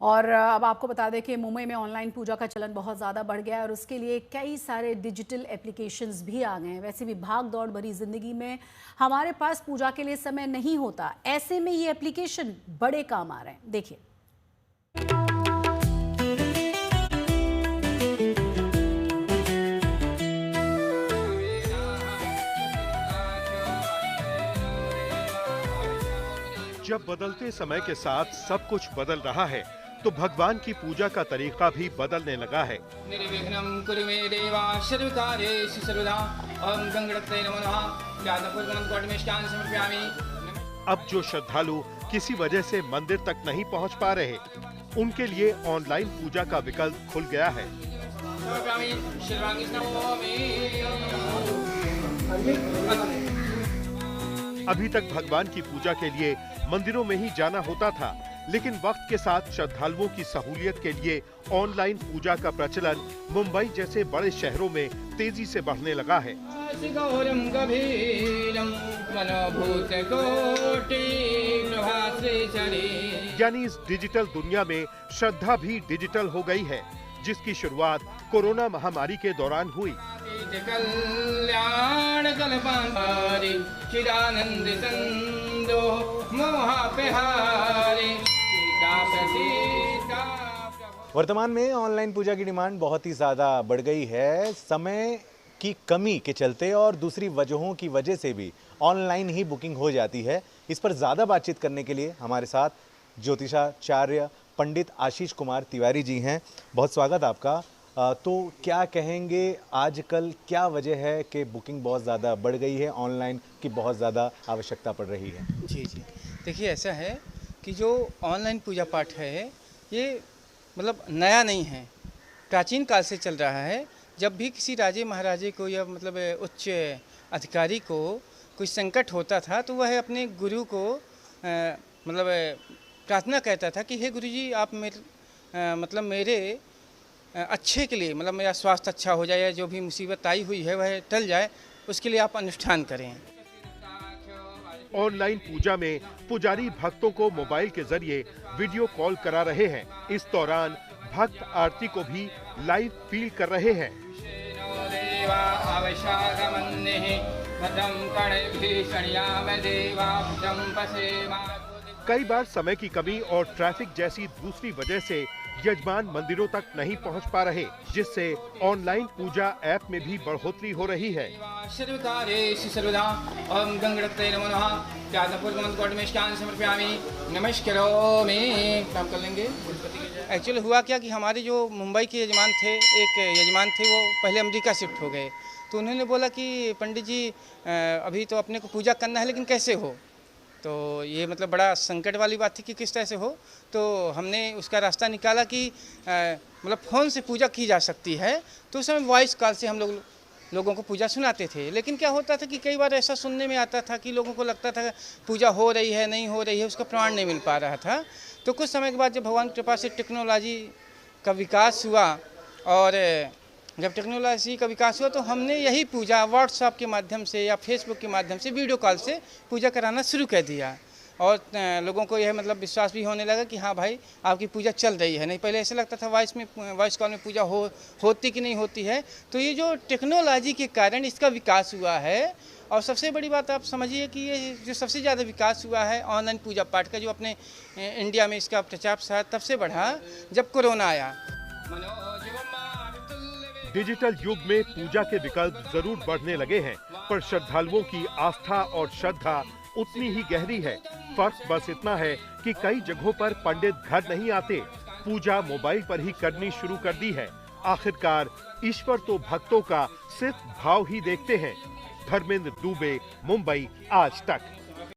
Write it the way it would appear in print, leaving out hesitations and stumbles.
और अब आपको बता दें कि मुंबई में ऑनलाइन पूजा का चलन बहुत ज़्यादा बढ़ गया है और उसके लिए कई सारे डिजिटल एप्लीकेशंस भी आ गए हैं। वैसे भी भाग दौड़ भरी ज़िंदगी में हमारे पास पूजा के लिए समय नहीं होता, ऐसे में ये एप्लीकेशन बड़े काम आ रहे हैं। देखिए। जब बदलते समय के साथ सब कुछ बदल रहा है तो भगवान की पूजा का तरीका भी बदलने लगा है। निर्विघ्नं कुरु मे देवा सर्वकार्येषु सर्वदा। ओम गंगणपतये नमो नमः। व्यासपूर्वकं कोटिमिष्टान् समर्पयामि। अब जो श्रद्धालु किसी वजह से मंदिर तक नहीं पहुंच पा रहे, उनके लिए ऑनलाइन पूजा का विकल्प खुल गया है। समर्पयामि सर्वांगी नमोमि। अभी तक भगवान की पूजा के लिए मंदिरों में ही जाना होता था, लेकिन वक्त के साथ श्रद्धालुओं की सहूलियत के लिए ऑनलाइन पूजा का प्रचलन मुंबई जैसे बड़े शहरों में तेजी से बढ़ने लगा है। यानी इस डिजिटल दुनिया में श्रद्धा भी डिजिटल हो गई है, जिसकी शुरुआत कोरोना महामारी के दौरान हुई। वर्तमान में ऑनलाइन पूजा की डिमांड बहुत ही ज़्यादा बढ़ गई है। समय की कमी के चलते और दूसरी वजहों की वजह से भी ऑनलाइन ही बुकिंग हो जाती है। इस पर ज़्यादा बातचीत करने के लिए हमारे साथ ज्योतिषाचार्य पंडित आशीष कुमार तिवारी जी हैं। बहुत स्वागत आपका। तो क्या कहेंगे, आजकल क्या वजह है कि बुकिंग बहुत ज़्यादा बढ़ गई है, ऑनलाइन की बहुत ज़्यादा आवश्यकता पड़ रही है? जी जी, देखिए ऐसा है कि जो ऑनलाइन पूजा पाठ है ये मतलब नया नहीं है, प्राचीन काल से चल रहा है। जब भी किसी राजे महाराजे को या मतलब उच्च अधिकारी को कोई संकट होता था तो वह अपने गुरु को मतलब प्रार्थना कहता था कि हे गुरुजी, आप मेरे अच्छे के लिए, मतलब मेरा स्वास्थ्य अच्छा हो जाए या जो भी मुसीबत आई हुई है वह टल जाए, उसके लिए आप अनुष्ठान करें। ऑनलाइन पूजा में पुजारी भक्तों को मोबाइल के जरिए वीडियो कॉल करा रहे हैं। इस दौरान भक्त आरती को भी लाइव फील कर रहे हैं। कई बार समय की कमी और ट्रैफिक जैसी दूसरी वजह से यजमान मंदिरों तक नहीं पहुंच पा रहे, जिससे ऑनलाइन पूजा ऐप में भी बढ़ोतरी हो रही है। एक्चुअली हुआ क्या कि हमारे जो मुंबई के यजमान थे, एक यजमान थे, वो पहले अमेरिका शिफ्ट हो गए। तो उन्होंने बोला कि पंडित जी अभी तो अपने को पूजा करना है, लेकिन कैसे हो? तो ये मतलब बड़ा संकट वाली बात थी कि किस तरह से हो। तो हमने उसका रास्ता निकाला कि मतलब फ़ोन से पूजा की जा सकती है। तो उस समय वॉइस कॉल से हम लोगों को पूजा सुनाते थे। लेकिन क्या होता था कि कई बार ऐसा सुनने में आता था कि लोगों को लगता था पूजा हो रही है, नहीं हो रही है, उसका प्रमाण नहीं मिल पा रहा था। तो कुछ समय के बाद जब भगवान की कृपा से टेक्नोलॉजी का विकास हुआ और जब टेक्नोलॉजी का विकास हुआ तो हमने यही पूजा व्हाट्सएप के माध्यम से या फेसबुक के माध्यम से वीडियो कॉल से पूजा कराना शुरू कर दिया। और लोगों को यह मतलब विश्वास भी होने लगा कि हाँ भाई, आपकी पूजा चल रही है। नहीं पहले ऐसा लगता था वॉइस कॉल में पूजा होती कि नहीं होती है। तो ये जो टेक्नोलॉजी के कारण इसका विकास हुआ है। और सबसे बड़ी बात आप समझिए कि ये जो सबसे ज़्यादा विकास हुआ है ऑनलाइन पूजा पाठ का, जो अपने इंडिया में इसका प्रचार प्रसार तब से बढ़ा जब कोरोना आया। डिजिटल युग में पूजा के विकल्प जरूर बढ़ने लगे हैं, पर श्रद्धालुओं की आस्था और श्रद्धा उतनी ही गहरी है। फर्क बस इतना है कि कई जगहों पर पंडित घर नहीं आते, पूजा मोबाइल पर ही करनी शुरू कर दी है। आखिरकार ईश्वर तो भक्तों का सिर्फ भाव ही देखते हैं। धर्मेंद्र दुबे, मुंबई, आज तक।